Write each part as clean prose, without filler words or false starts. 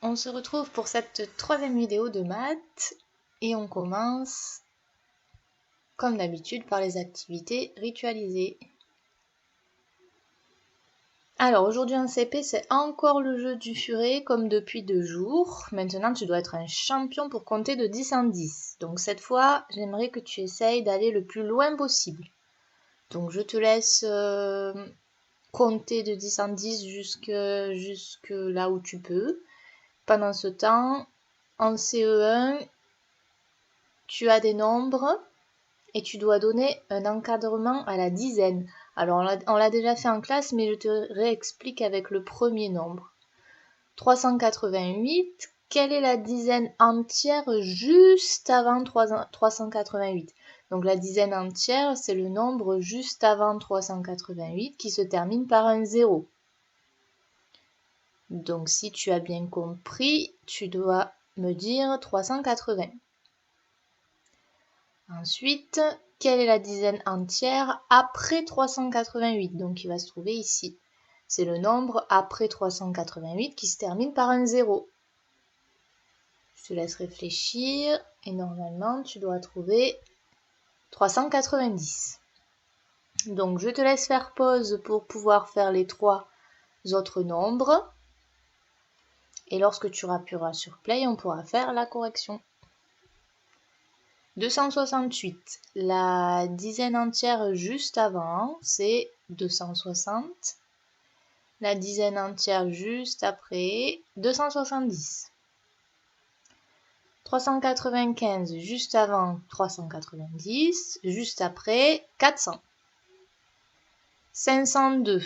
On se retrouve pour cette troisième vidéo de maths et on commence comme d'habitude par les activités ritualisées. Alors aujourd'hui en CP c'est encore le jeu du furet comme depuis 2 jours. Maintenant tu dois être un champion pour compter de 10 en 10. Donc cette fois j'aimerais que tu essayes d'aller le plus loin possible. Donc je te laisse compter de 10 en 10 jusque là où tu peux. Pendant ce temps, en CE1, tu as des nombres et tu dois donner un encadrement à la dizaine. Alors on l'a déjà fait en classe, mais je te réexplique avec le premier nombre. 388, quelle est la dizaine entière juste avant 388? Donc la dizaine entière, c'est le nombre juste avant 388 qui se termine par un 0. Donc si tu as bien compris, tu dois me dire 380. Ensuite, quelle est la dizaine entière après 388? Donc il va se trouver ici. C'est le nombre après 388 qui se termine par un 0. Je te laisse réfléchir et normalement tu dois trouver 390. Donc je te laisse faire pause pour pouvoir faire les 3 autres nombres. Et lorsque tu appuieras sur play, on pourra faire la correction. 268, la dizaine entière juste avant, c'est 260. La dizaine entière juste après, 270. 395, juste avant 390, juste après 400. 502,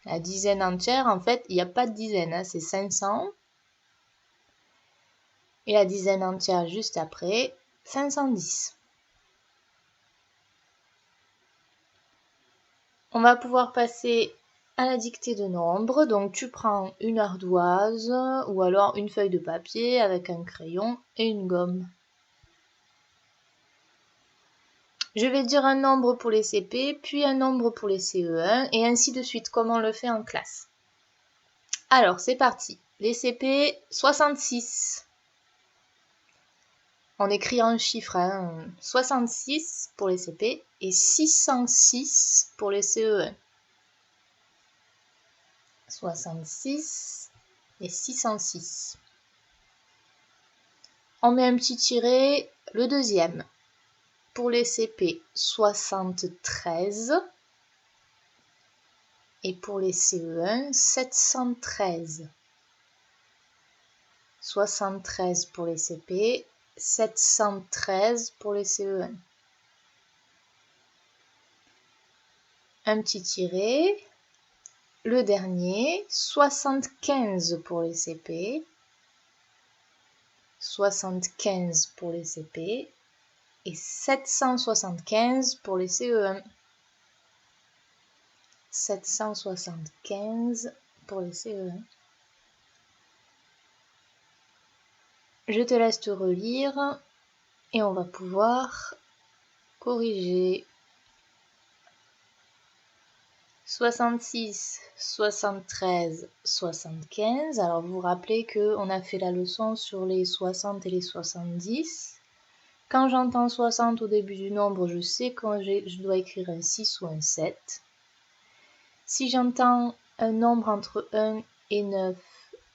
la dizaine entière, en fait, il n'y a pas de dizaine, hein, c'est 500. Et la dizaine entière juste après, 510. On va pouvoir passer à la dictée de nombres. Donc tu prends une ardoise ou alors une feuille de papier avec un crayon et une gomme. Je vais dire un nombre pour les CP, puis un nombre pour les CE1 et ainsi de suite comme on le fait en classe. Alors c'est parti. Les CP, 66. On écrit un chiffre, 66 pour les CP et 606 pour les CE1. 66 et 606. On met un petit tiret, le deuxième. Pour les CP, 73. Et pour les CE1, 713. 73 pour les CP, 713 pour les CE1. Un petit tiret, le dernier, 75 pour les CP, 75 pour les CP et 775 pour les CE1. 775 pour les CE1. Je te laisse te relire et on va pouvoir corriger. 66, 73, 75. Alors vous vous rappelez qu'on a fait la leçon sur les 60 et les 70. Quand j'entends 60 au début du nombre, je sais que je dois écrire un 6 ou un 7. Si j'entends un nombre entre 1 et 9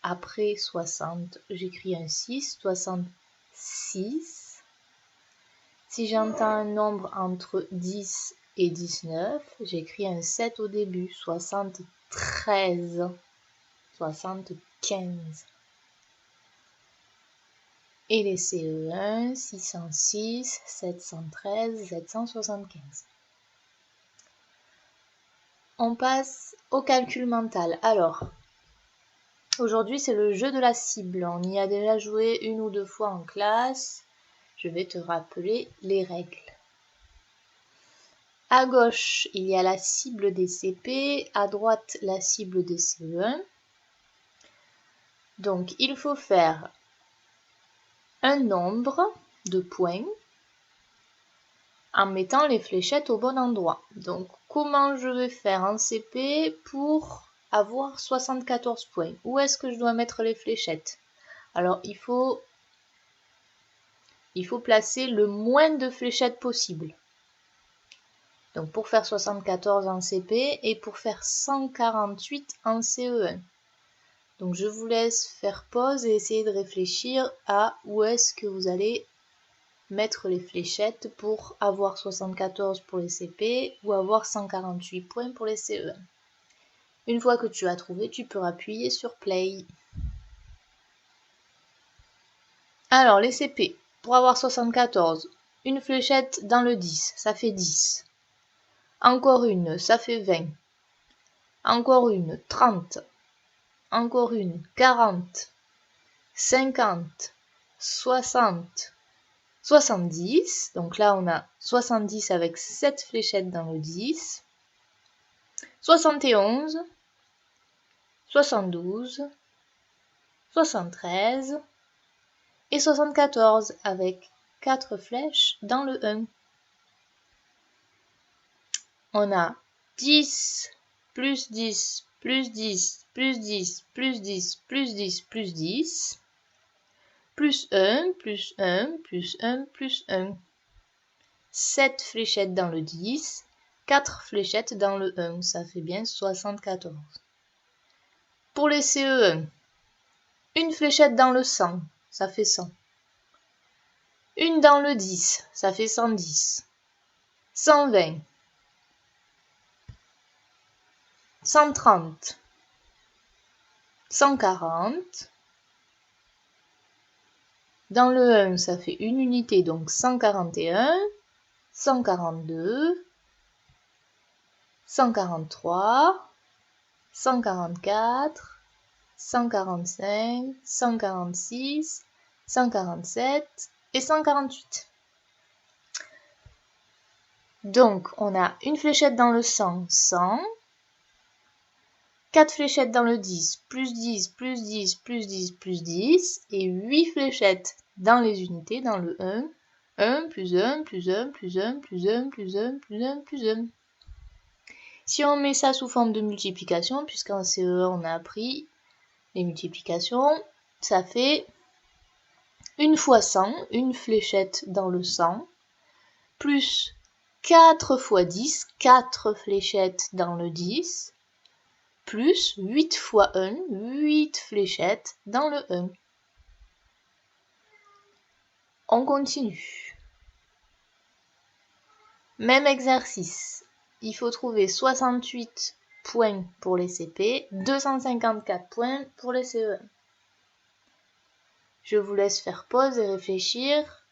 après 60, j'écris un 6, 66. Si j'entends un nombre entre 10 et 19, j'écris un 7 au début, 73, 75. Et les CE1, 606, 713, 775. On passe au calcul mental. Alors, aujourd'hui c'est le jeu de la cible. On y a déjà joué 1 ou 2 fois en classe. Je vais te rappeler les règles. À gauche, il y a la cible des CP, à droite, la cible des CE1. Donc, il faut faire un nombre de points en mettant les fléchettes au bon endroit. Donc, comment je vais faire en CP pour avoir 74 points? Où est-ce que je dois mettre les fléchettes? Alors il faut placer le moins de fléchettes possible. Donc pour faire 74 en CP et pour faire 148 en CE1. Donc je vous laisse faire pause et essayer de réfléchir à où est-ce que vous allez mettre les fléchettes pour avoir 74 pour les CP ou avoir 148 points pour les CE1. Une fois que tu as trouvé, tu peux appuyer sur Play. Alors les CP, pour avoir 74, une fléchette dans le 10, ça fait 10. Encore une, ça fait 20. Encore une, 30. Encore une, 40. 50. 60. 70. Donc là, on a 70 avec 7 fléchettes dans le 10. 71. 72. 73. Et 74 avec 4 flèches dans le 1. On a 10, plus 10, plus 10, plus 10, plus 10, plus 10, plus 10, plus 1, plus 1, plus 1, plus 1. 7 fléchettes dans le 10, 4 fléchettes dans le 1, ça fait bien 74. Pour les CE1, une fléchette dans le 100, ça fait 100. Une dans le 10, ça fait 110. 120. 130. 140. Dans le 1, ça fait une unité, donc 141. 142. 143. 144. 145. 146. 147 et 148. Donc, on a une fléchette dans le 100, 100. 4 fléchettes dans le 10, plus 10, plus 10, plus 10, plus 10. Et 8 fléchettes dans les unités, dans le 1. 1, plus 1, plus 1, plus 1, plus 1, plus 1, plus 1, plus 1. Si on met ça sous forme de multiplication, puisqu'en CE1 on a appris les multiplications, ça fait 1 fois 100, une fléchette dans le 100, plus 4 fois 10, 4 fléchettes dans le 10, plus 8 fois 1, 8 fléchettes dans le 1. On continue. Même exercice. Il faut trouver 68 points pour les CP, 254 points pour les CE1. Je vous laisse faire pause et réfléchir,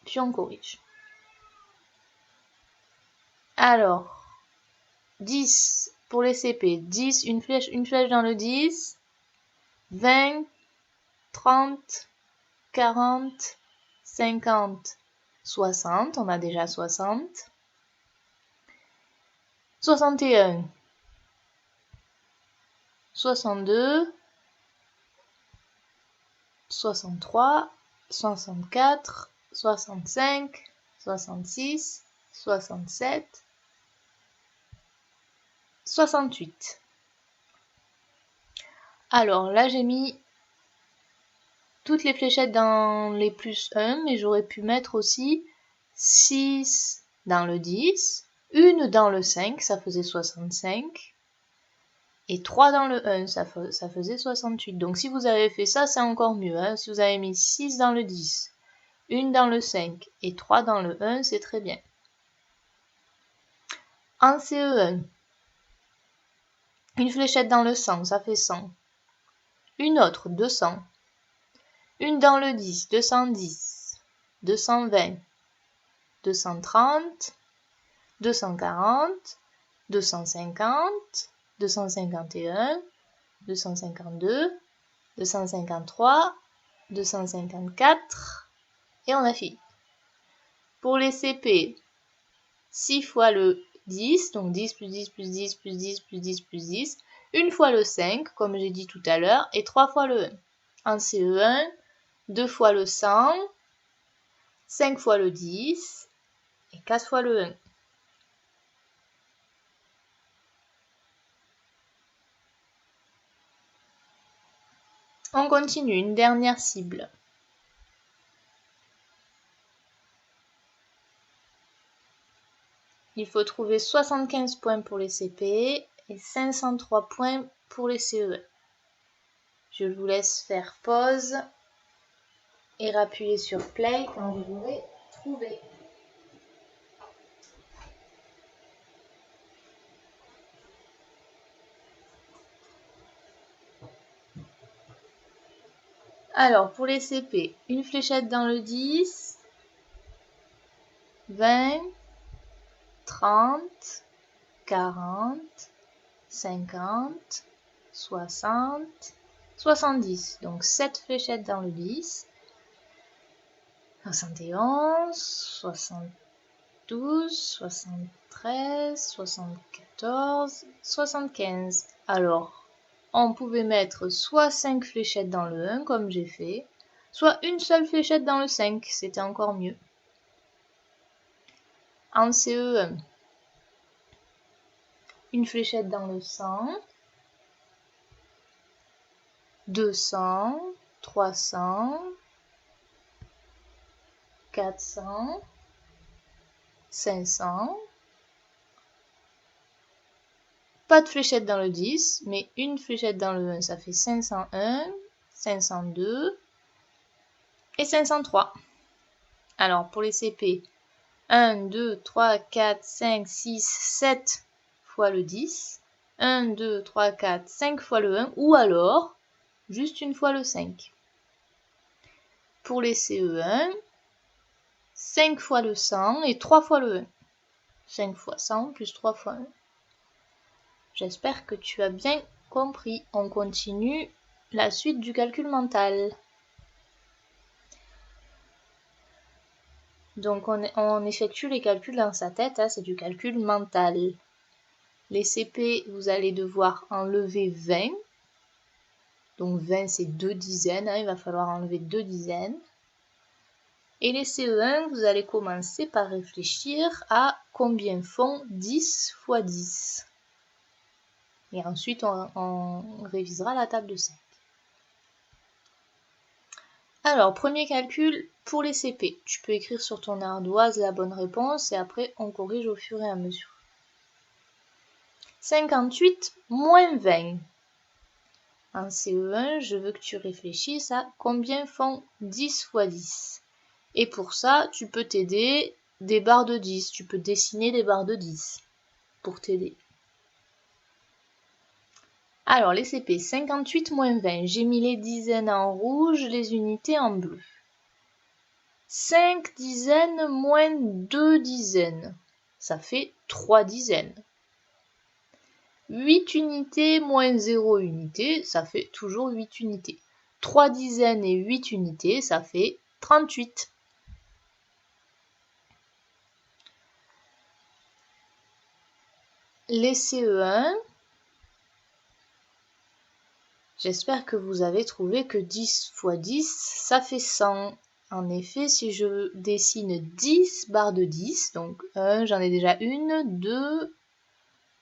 puis on corrige. Alors, 10 pour les CP, 10, une flèche dans le 10, 20, 30, 40, 50, 60, on a déjà 60, 61, 62, 63, 64, 65, 66, 67, 68. Alors là, j'ai mis toutes les fléchettes dans les plus 1, mais j'aurais pu mettre aussi 6 dans le 10, une dans le 5, ça faisait 65, et 3 dans le 1, ça faisait 68. Donc si vous avez fait ça, c'est encore mieux. Hein. Si vous avez mis 6 dans le 10, une dans le 5 et 3 dans le 1, c'est très bien. En CE1, une fléchette dans le 100, ça fait 100. Une autre, 200. Une dans le 10, 210, 220, 230, 240, 250, 251, 252, 253, 254, et on a fini. Pour les CP, 6 fois le 10, donc 10 plus 10 plus 10 plus 10 plus 10 plus 10, une fois le 5, comme j'ai dit tout à l'heure, et 3 fois le 1. En CE1, 2 fois le 100, 5 fois le 10 et 4 fois le 1. On continue, une dernière cible. Il faut trouver 75 points pour les CP et 503 points pour les CE1. Je vous laisse faire pause et appuyer sur play quand vous aurez trouvé. Alors, pour les CP, une fléchette dans le 10, 20, 30, 40, 50, 60, 70. Donc 7 fléchettes dans le 10, 71, 72, 73, 74, 75. Alors, on pouvait mettre soit 5 fléchettes dans le 1 comme j'ai fait, soit une seule fléchette dans le 5, c'était encore mieux. En CE1, une fléchette dans le 100, 200, 300, 400, 500. Pas de fléchette dans le 10, mais une fléchette dans le 1, ça fait 501, 502 et 503. Alors, pour les CP, 1, 2, 3, 4, 5, 6, 7 fois le 10. 1, 2, 3, 4, 5 fois le 1, ou alors, juste une fois le 5. Pour les CE1, 5 fois le 100 et 3 fois le 1. 5 fois 100 plus 3 fois 1. J'espère que tu as bien compris. On continue la suite du calcul mental. Donc on effectue les calculs dans sa tête, hein, c'est du calcul mental. Les CP, vous allez devoir enlever 20. Donc 20 c'est 2 dizaines, hein, il va falloir enlever 2 dizaines. Et les CE1, vous allez commencer par réfléchir à combien font 10 fois 10. Et ensuite, on révisera la table de 5. Alors, premier calcul pour les CP. Tu peux écrire sur ton ardoise la bonne réponse et après, on corrige au fur et à mesure. 58 moins 20. En CE1, je veux que tu réfléchisses à combien font 10 fois 10. Et pour ça, tu peux t'aider des barres de 10. Tu peux dessiner des barres de 10 pour t'aider. Alors, les CP, 58 moins 20. J'ai mis les dizaines en rouge, les unités en bleu. 5 dizaines moins 2 dizaines. Ça fait 3 dizaines. 8 unités moins 0 unité, ça fait toujours 8 unités. 3 dizaines et 8 unités, ça fait 38. Les CE1, j'espère que vous avez trouvé que 10 fois 10, ça fait 100. En effet, si je dessine 10 barres de 10, donc 1, j'en ai déjà une, 2,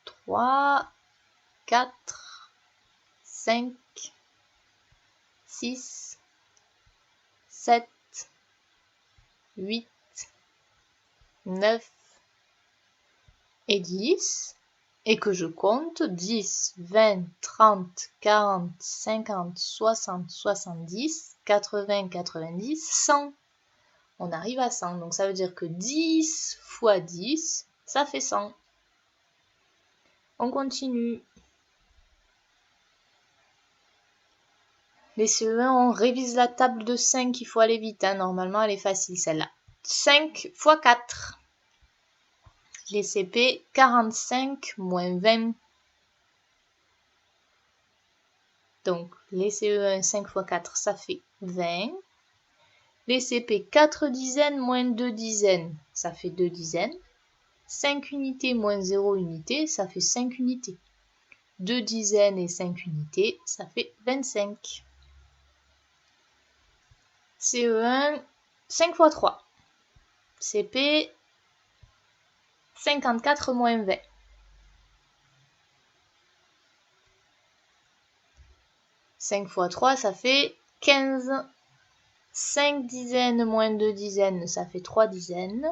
3, 4, 5, 6, 7, 8, 9 et 10. Et que je compte 10, 20, 30, 40, 50, 60, 70, 80, 90, 100. On arrive à 100. Donc ça veut dire que 10 fois 10, ça fait 100. On continue. Les CE1, on révise la table de 5, il faut aller vite. Hein. Normalement, elle est facile celle-là. 5 fois 4. Les CP, 45 moins 20. Donc, les CE1, 5 fois 4, ça fait 20. Les CP, 4 dizaines moins 2 dizaines, ça fait 2 dizaines. 5 unités moins 0 unité, ça fait 5 unités. 2 dizaines et 5 unités, ça fait 25. CE1, 5 fois 3. CP, 54 moins 20. 5 fois 3, ça fait 15. 5 dizaines moins 2 dizaines, ça fait 3 dizaines.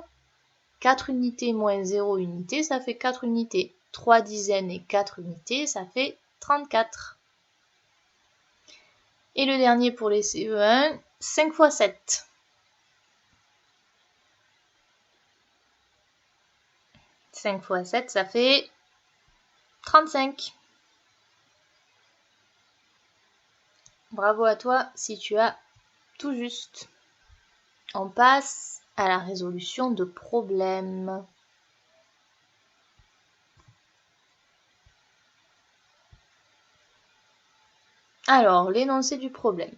4 unités moins 0 unité, ça fait 4 unités. 3 dizaines et 4 unités, ça fait 34. Et le dernier pour les CE1, 5 fois 7. 5 fois 7, ça fait 35. Bravo à toi si tu as tout juste. On passe à la résolution de problèmes. Alors, l'énoncé du problème.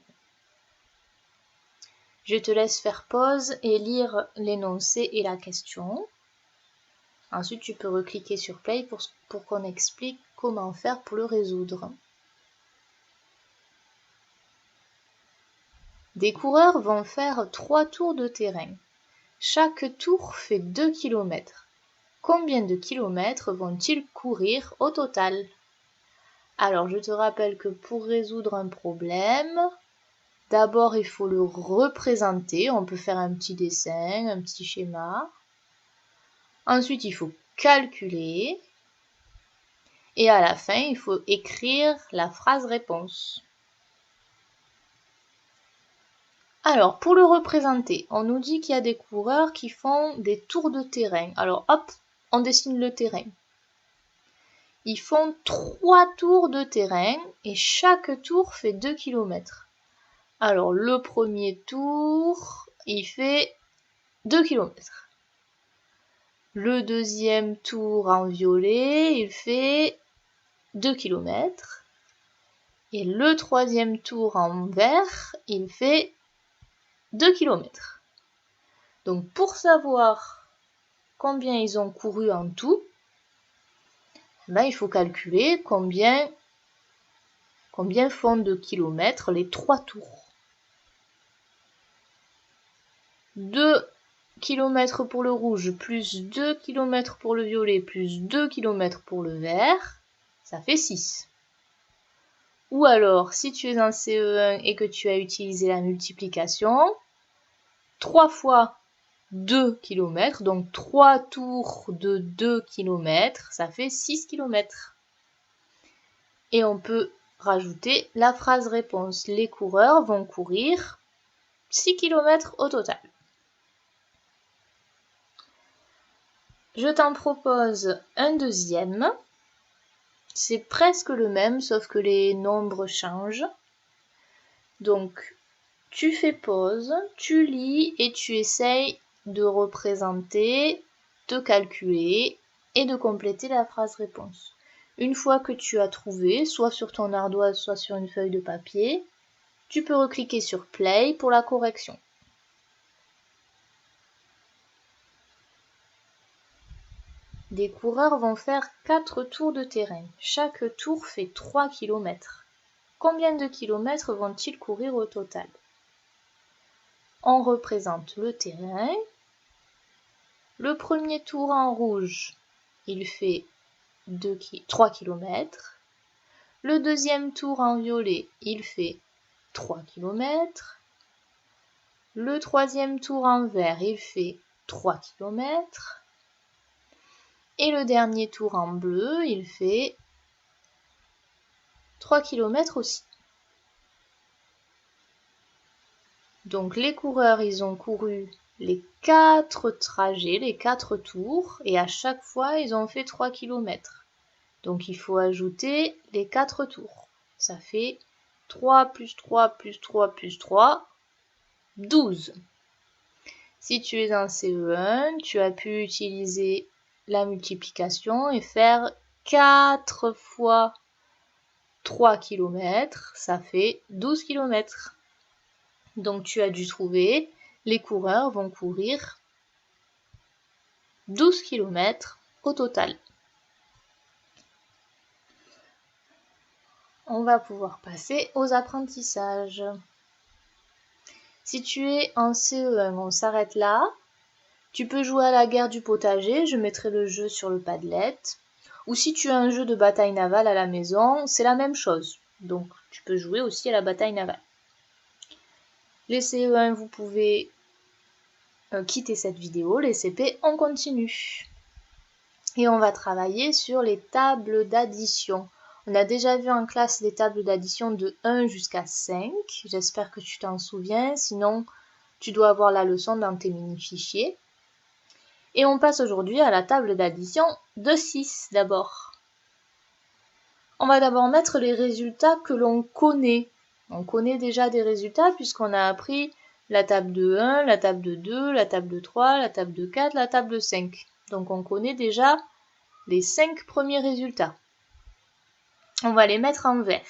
Je te laisse faire pause et lire l'énoncé et la question. Ensuite, tu peux recliquer sur Play pour qu'on explique comment faire pour le résoudre. Des coureurs vont faire 3 tours de terrain. Chaque tour fait 2 km. Combien de kilomètres vont-ils courir au total? Alors, je te rappelle que pour résoudre un problème, d'abord il faut le représenter. On peut faire un petit dessin, un petit schéma. Ensuite, il faut calculer. Et à la fin, il faut écrire la phrase réponse. Alors, pour le représenter, on nous dit qu'il y a des coureurs qui font des tours de terrain. Alors, hop, on dessine le terrain. Ils font 3 tours de terrain et chaque tour fait 2 km. Alors, le premier tour, il fait 2 km. Le deuxième tour en violet, il fait 2 km. Et le troisième tour en vert, il fait 2 km. Donc pour savoir combien ils ont couru en tout, il faut calculer combien font de kilomètres les 3 tours. 2 km pour le rouge, plus 2 km pour le violet, plus 2 km pour le vert, ça fait 6. Ou alors, si tu es en CE1 et que tu as utilisé la multiplication, 3 fois 2 km, donc 3 tours de 2 km, ça fait 6 km. Et on peut rajouter la phrase réponse. Les coureurs vont courir 6 km au total. Je t'en propose un deuxième. C'est presque le même, sauf que les nombres changent. Donc, tu fais pause, tu lis et tu essayes de représenter, de calculer et de compléter la phrase réponse. Une fois que tu as trouvé, soit sur ton ardoise, soit sur une feuille de papier, tu peux recliquer sur Play pour la correction. Des coureurs vont faire 4 tours de terrain. Chaque tour fait 3 km. Combien de kilomètres vont-ils courir au total? On représente le terrain. Le premier tour en rouge, il fait 3 km. Le deuxième tour en violet, il fait 3 km. Le troisième tour en vert, il fait 3 km. Et le dernier tour en bleu, il fait 3 km aussi. Donc les coureurs, ils ont couru les 4 trajets, les 4 tours, et à chaque fois, ils ont fait 3 km. Donc il faut ajouter les 4 tours. Ça fait 3 plus 3 plus 3 plus 3, 12. Si tu es en CE1, tu as pu utiliser la multiplication et faire 4 fois 3 km, ça fait 12 km. Donc tu as dû trouver, les coureurs vont courir 12 km au total. On va pouvoir passer aux apprentissages. Si tu es en CE1, on s'arrête là. Tu peux jouer à la guerre du potager, je mettrai le jeu sur le Padlet. Ou si tu as un jeu de bataille navale à la maison, c'est la même chose. Donc Tu peux jouer aussi à la bataille navale. Les CE1, vous pouvez quitter cette vidéo. Les CP, on continue. Et on va travailler sur les tables d'addition. On a déjà vu en classe les tables d'addition de 1 jusqu'à 5. J'espère que tu t'en souviens. Sinon, tu dois avoir la leçon dans tes mini-fichiers. Et on passe aujourd'hui à la table d'addition de 6 d'abord. On va d'abord mettre les résultats que l'on connaît. On connaît déjà des résultats puisqu'on a appris la table de 1, la table de 2, la table de 3, la table de 4, la table de 5. Donc on connaît déjà les 5 premiers résultats. On va les mettre en vert.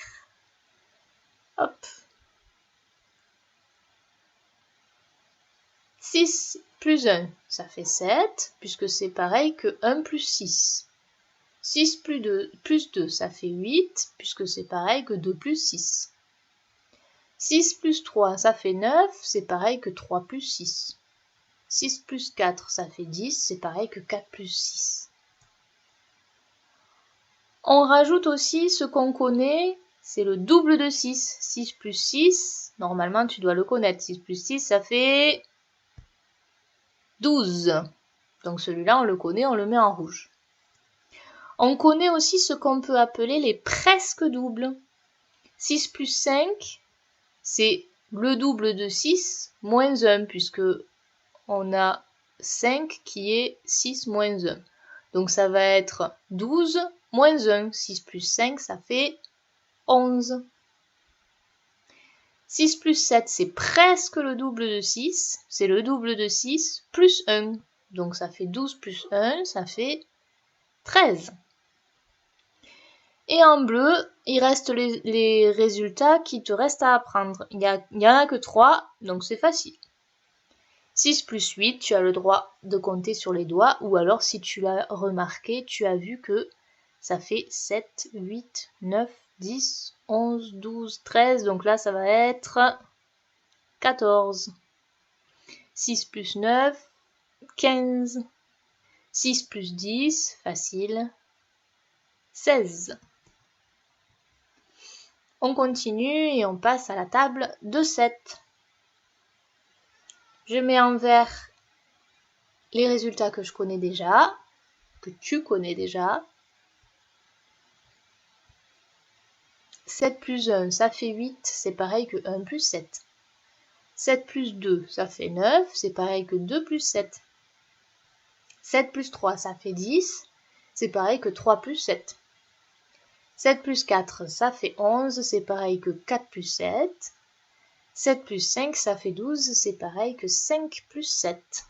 Hop. 6 plus 1, ça fait 7, puisque c'est pareil que 1 plus 6. 6 plus 2, ça fait 8, puisque c'est pareil que 2 plus 6. 6 plus 3, ça fait 9, c'est pareil que 3 plus 6. 6 plus 4, ça fait 10, c'est pareil que 4 plus 6. On rajoute aussi ce qu'on connaît, c'est le double de 6. 6 plus 6, normalement tu dois le connaître. 6 plus 6, ça fait 12. Donc celui-là, on le connaît, on le met en rouge. On connaît aussi ce qu'on peut appeler les presque doubles. 6 plus 5, c'est le double de 6 moins 1, puisque on a 5 qui est 6 moins 1. Donc ça va être 12 moins 1. 6 plus 5, ça fait 11. 6 plus 7, c'est presque le double de 6. C'est le double de 6 plus 1. Donc ça fait 12 plus 1, ça fait 13. Et en bleu, il reste les résultats qui te restent à apprendre. Il n'y en a que 3, donc c'est facile. 6 plus 8, tu as le droit de compter sur les doigts, ou alors si tu l'as remarqué, tu as vu que ça fait 7, 8, 9, 10, 11, 12, 13, donc là ça va être 14. 6 plus 9, 15. 6 plus 10, facile, 16. On continue et on passe à la table de 7. Je mets en vert les résultats que je connais déjà, que tu connais déjà. 7 plus 1, ça fait 8, c'est pareil que 1 plus 7. 7 plus 2, ça fait 9, c'est pareil que 2 plus 7. 7 plus 3, ça fait 10, c'est pareil que 3 plus 7. 7 plus 4, ça fait 11, c'est pareil que 4 plus 7. 7 plus 5, ça fait 12, c'est pareil que 5 plus 7.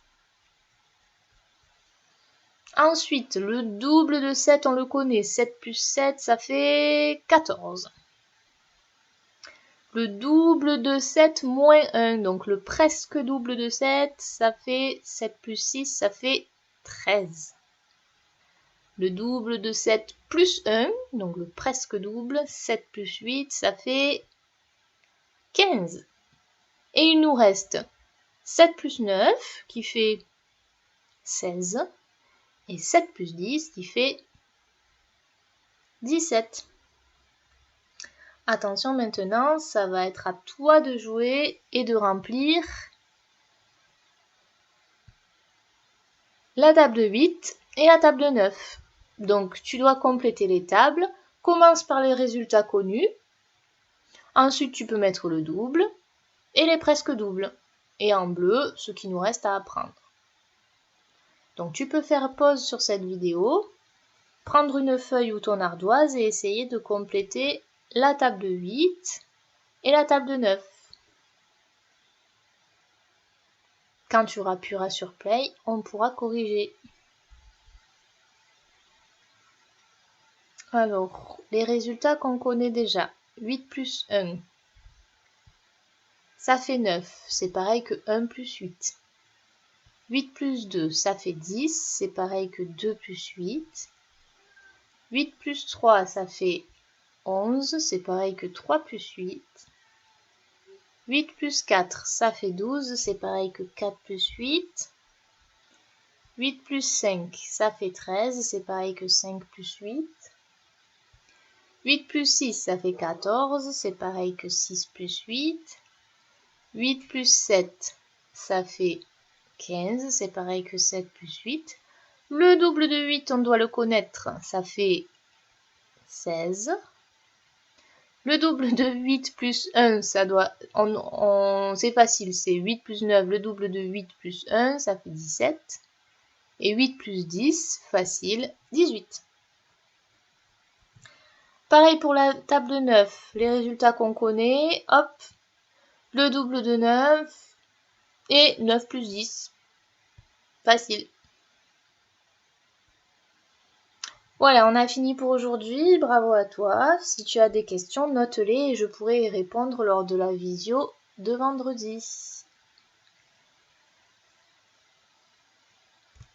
Ensuite, le double de 7, on le connaît. 7 plus 7, ça fait 14. Le double de 7 moins 1, donc le presque double de 7, ça fait 7 plus 6, ça fait 13. Le double de 7 plus 1, donc le presque double, 7 plus 8, ça fait 15. Et il nous reste 7 plus 9 qui fait 16 et 7 plus 10 qui fait 17. Attention maintenant, ça va être à toi de jouer et de remplir la table de 8 et la table de 9. Donc tu dois compléter les tables. Commence par les résultats connus. Ensuite tu peux mettre le double et les presque doubles. Et en bleu, ce qui nous reste à apprendre. Donc tu peux faire pause sur cette vidéo, prendre une feuille ou ton ardoise et essayer de compléter la table de 8 et la table de 9. Quand tu appuieras sur play, on pourra corriger. Alors, les résultats qu'on connaît déjà. 8 plus 1, ça fait 9, c'est pareil que 1 plus 8. 8 plus 2, ça fait 10, c'est pareil que 2 plus 8. 8 plus 3, ça fait 11, c'est pareil que 3 plus 8. 8 plus 4, ça fait 12, c'est pareil que 4 plus 8. 8 plus 5, ça fait 13, c'est pareil que 5 plus 8. 8 plus 6, ça fait 14, c'est pareil que 6 plus 8. 8 plus 7, ça fait 15, c'est pareil que 7 plus 8. Le double de 8, on doit le connaître, ça fait 16. Le double de 8 plus 1, ça doit, c'est facile, c'est 8 plus 9, le double de 8 plus 1, ça fait 17. Et 8 plus 10, facile, 18. Pareil pour la table de 9, les résultats qu'on connaît, hop, le double de 9 et 9 plus 10, facile. Voilà, on a fini pour aujourd'hui, bravo à toi. Si tu as des questions, note-les et je pourrai y répondre lors de la visio de vendredi.